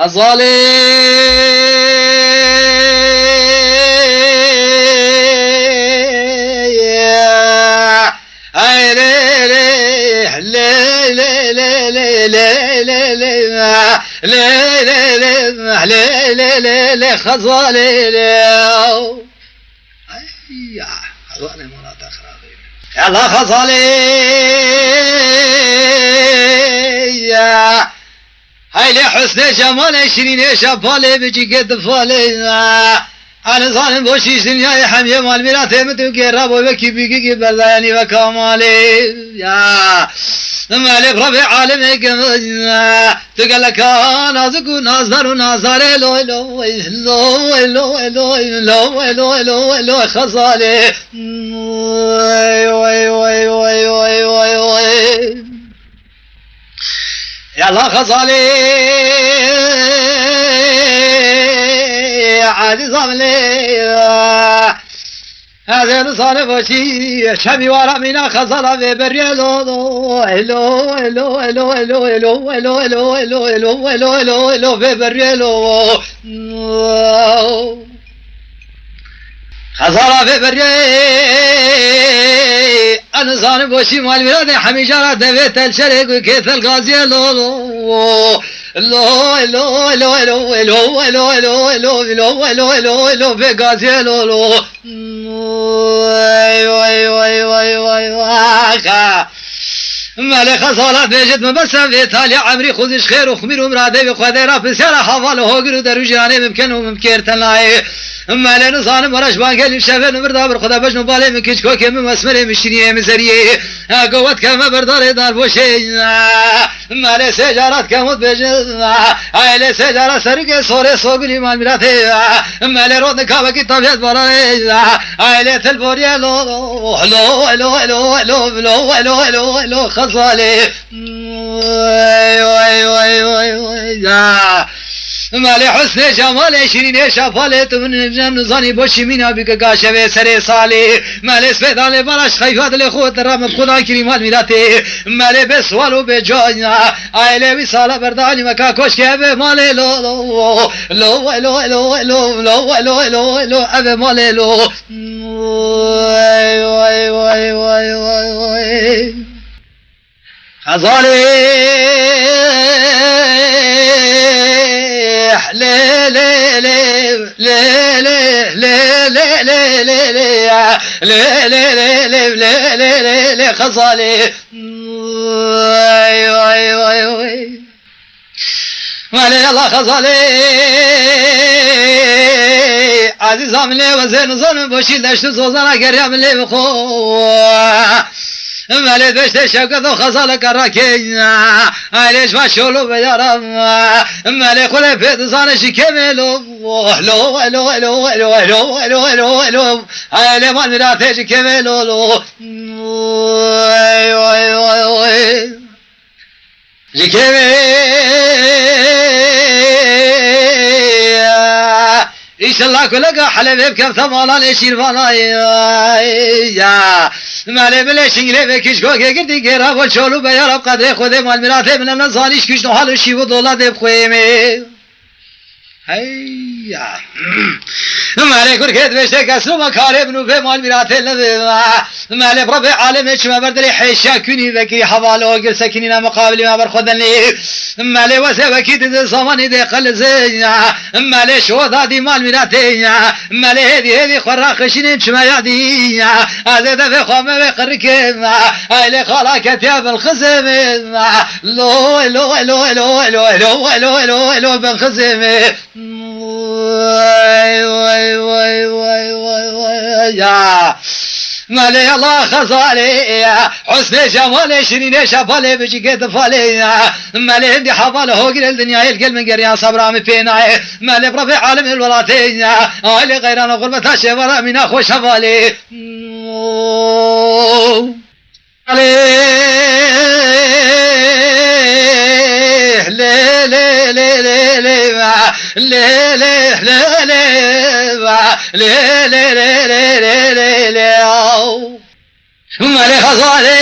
غزالي هاي لي لي لي لي لي لي لي لي لي لي لي غزالي يا غزالي مناطق خرابين يلا غزالي هاي لحسن جمال شيرين شفالي بجي قد فالي انا ظالم بوشيش دنياي حميه مال ميراثي متو قرب وبكي بيكي برداني وكمالي يا مالي بربع عالمي قمنا تقال لك نازك ونازدر ونازار لو لو لو لو لو لو لو لو لو خزالي وي وي وي وي وي وي يلا غزالي عادي ظلمي هذا نصار بوشي شبي ورا منا خزالة في بريلو لو لو لو لو لو لو لو لو لو لو لو لو في بريلو خزالة في بريلو أنا صار بوشي مال بلادي حميجارة دبيت الشرق وكيث الغازية لو لو لو لو لو لو لو لو لو لو لو لو لو لو في غازية لو لو وي وي وي وي وي واخا مالي خصالة بيجد مبسم في تالي عمري خذش خير وخمير ومرادي بخذيرا في سيارة حفال وهوغر دروجاني ممكن وممكن تنلاي مالي نصان مرش بانقل الشفن مردا برخدا بجنو بالي من كيش كوكي من مسمري مشتريه مزريه قوت كما برداري دار بوشي مالي سيجارات كموت بجد هايلي سيجارة سرقي صوري صوبلي مال ميراثي مالي رود كاوكي طبيعت براي هايلي تلبوريا لو لو لو لو لو لو لو لو لو خصالي وي وي وي وي مالي حسن جمالي شيرين شفالي من نزاني بوشي مينا بك قاشة سري صالي مالي سبيداني بلاش خيفات لخوت رام بخدا كريمات ميلاتي مالي بسوالو بجانا عائلة بسالة برداني مكا كوشكي ابي مالي لو لو لو لو لو لو لو لو لو لو ابي مالي لو وي وي وي وي وي وي غزالي لي لي لي لي لي لي لي لي لي لي لي لي لي لي غزالي وي وي وي وي مالي يلا غزالي عزيز عملي وزين ظلم بوشيل دشت زوزانا قريب لي بخو مالي دشت شوكت وخزالة كراكينا عايلش ما شولو بيارم مالي خلي بيت زانشي كملو لو لو لو لو لو لو لو لو عايلي مال ميراثيش كملو لو وي وي وي وي جكمي إيش الله كلك حلبي بكم ثمانان إيشير يا مالي بلش إنجلي بكيش كوكي قردي كيرا والشولو بيارب قدري خذي مال ميراثي من النزانيش كيش نحالو شيبو دولا دي بخويمي هيا مالي كركيت بشتك اسلو مكاري بنو في مال ميراثي مالي بربي عالمي شما بردري حيشا كوني ذكري حوالو قل سكنينا مقابلي ما برخذني مالي وسبكي دي صماني دي قلزي مالي شو ذادي مال ميراثي مالي هذي خراخشين شما يادي هذا دفع خوامي بقركي هايلي خالاك تياب الخزم لو لو لو لو لو لو لو لو لو بنخزمي وي وي وي وي وي وي يا مالي الله خزالي حسن جمالي شيرين شفالي بجي قد فالي مالي هندي حفالي هو قل الدنيا يلقل من قريان صبرامي فينا مالي برفع عالم الولاتين هايلي غيران غربة شفرا من اخو شفالي لي لي لي لي لي لي لي لي لي لي لي لي مالي غزالي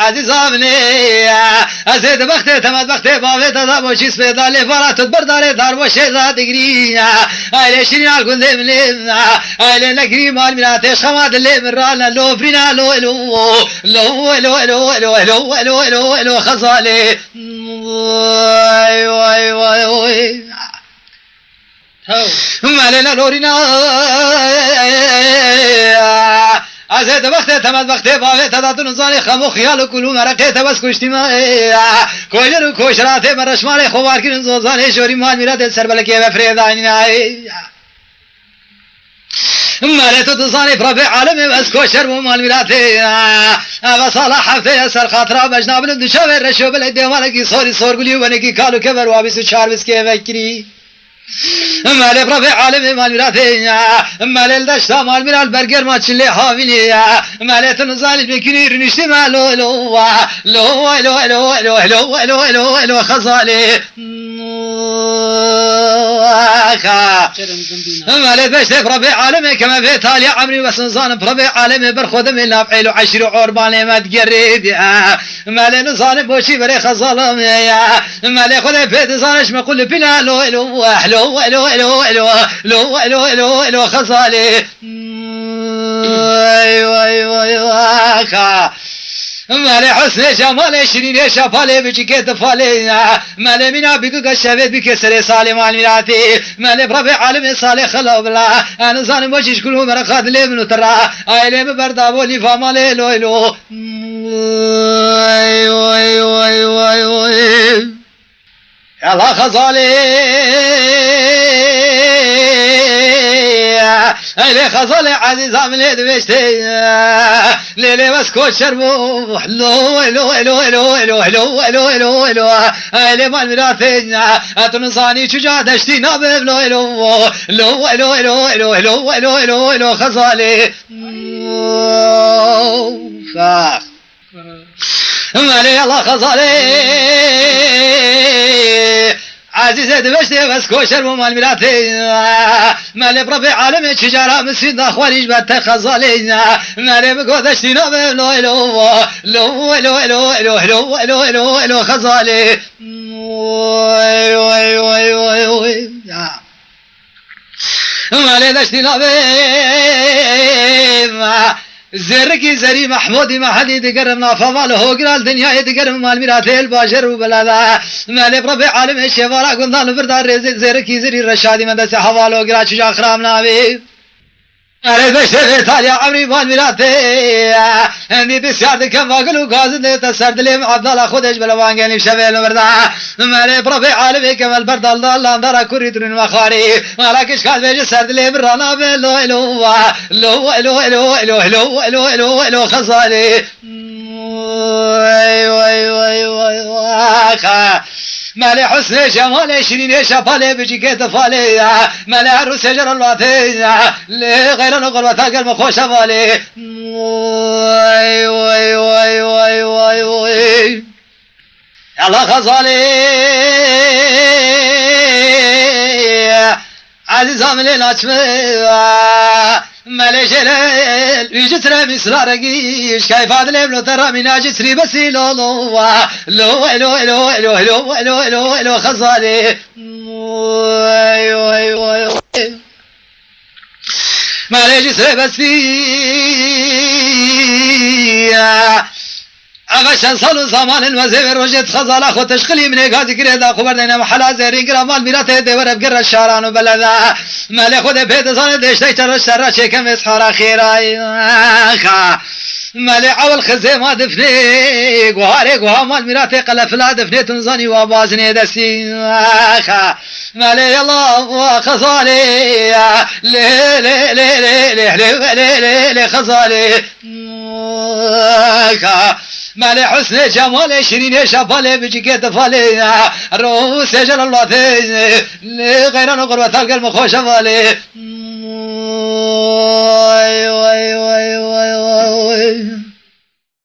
عزیزامنی ازید بخته تمد بخته باوی تا با چیز پیدا لی فرات برداره دار و شیزا دگری ایله شیرین گنده منی ایله نگری مال میراتش خماد لی مرال لو فرینا لو لو لو لو لو لو لو لو لو خزاله وای وای وای وای مالنا لورینا ازید وقت تمد وقت باوی تداتون زانی خمو خیال کلو مرقه تبس کشتی ما کویلر کوشرات مرشمال خوار کردن زوزان شوری مال میرات سر بلکه و فریدانی مالت تزانی بربع عالم بس کوشر و مال میرات و صالح حفته سر خاطر بجناب دو شاور رشو بل دیوانکی سوری سورگلی و نکی کالو کبر و بیسو چار بس که فکری مال بربع عالم مال میراته مال الدشت مال میرال برگر ما چله هاوینی مالت نزالی بکنی رنشتی مالو لو لو لو لو لو لو لو لو لو خزالی مالت بشت بربع عالم كما في تالي عمري وسنزان بربع عالم برخود من نافعيل وعشر عربان ما تقريد مال نزان بوشي بري خزالم مال خذ في تزانش ما قول بنا لو لو لو لو لو لو لو لو لو لو خزالي ايوه ايوه ايوه مال حسن جمال شيرين شفالي بجيكت فالي مال منا بيقو شفت بكسر سالي مال ميراتي مال بربع عالم صالح خلو بلا انا زان وجهش كلهم مرخات لي من ترى ايلي بردابولي فمالي لو لو ايوه ايوه ايوه ايوه يلا خزالي ايلي خزالي عزيز عملي دبشتي ليلي بس كوشر بو لو لو لو لو لو لو لو لو لو ايلي مال ميراثي اتنصاني شجاع دشتي نابب لو لو لو لو لو لو لو لو لو لو خزالي فاخ مالي الله خزالي عزيزة دبشتي بس كوشر ومال ميراتي مالي بربع عالمي تجارة مسيد اخواني جبت خزالي مالي بقودشتي نوم لو لو لو لو لو لو لو لو لو لو خزالي وي وي وي وي وي مالي دشتي نوم زرقي زري محمودي ما حد يتقرب فمال هو قرال دنيا يتقرب مال ميراثي الباشر وبلادا مال بربع عالم الشفارة قندان بردار رزق زرقي زري رشادي مدرسة حوالو قرال شجاع خرام نابي أنا بشتغل تاليا عمري مال ميراثي عندي بسيارة كم واقلو قازن تسرد لي عبد الله خدش بلوانجني شبيل بردا مال بربع عالم كمال برد الله اندرا كوري ترين مخاري مالكش قال بيجي سرد لي برانا بلو لو لو لو لو لو لو لو لو لو خزالي وي وي وي وي مالي حسن جمال شيرين شفالي بجيكت فالي مالي عروس شجر الواتي لغير نقل وتاقل مخوش فالي وي وي وي وي وي وي يلا خزالي عزيز عملي ناچمه مالي جلال ويجتر مسرارقيش كيف عدل ابن ترى من اجسري بسي لو لو لو لو لو لو لو لو لو لو خزالي وي وي وي مالي جسري بسي اغشان صالو زمان الوزير وجد خزالة خو تشخلي من غازي كريدا خبر دينا محلا زيرين كرامال ميراته دور بقر الشاران وبلدا مالي خود بيت زان دشتي ترش ترش كم اسحار خيراي مالي عول خزي ما دفني غواري غوامال ميراته قلفلا دفني تنزاني وابازني دسي مالي الله خزالي لي لي لي لي لي لي لي خزالي مالي حسن جمال شيرين شفالي بجيكت فالي روس شجر الواتي غير نقر وثلق المخوش فالي وي وي وي وي وي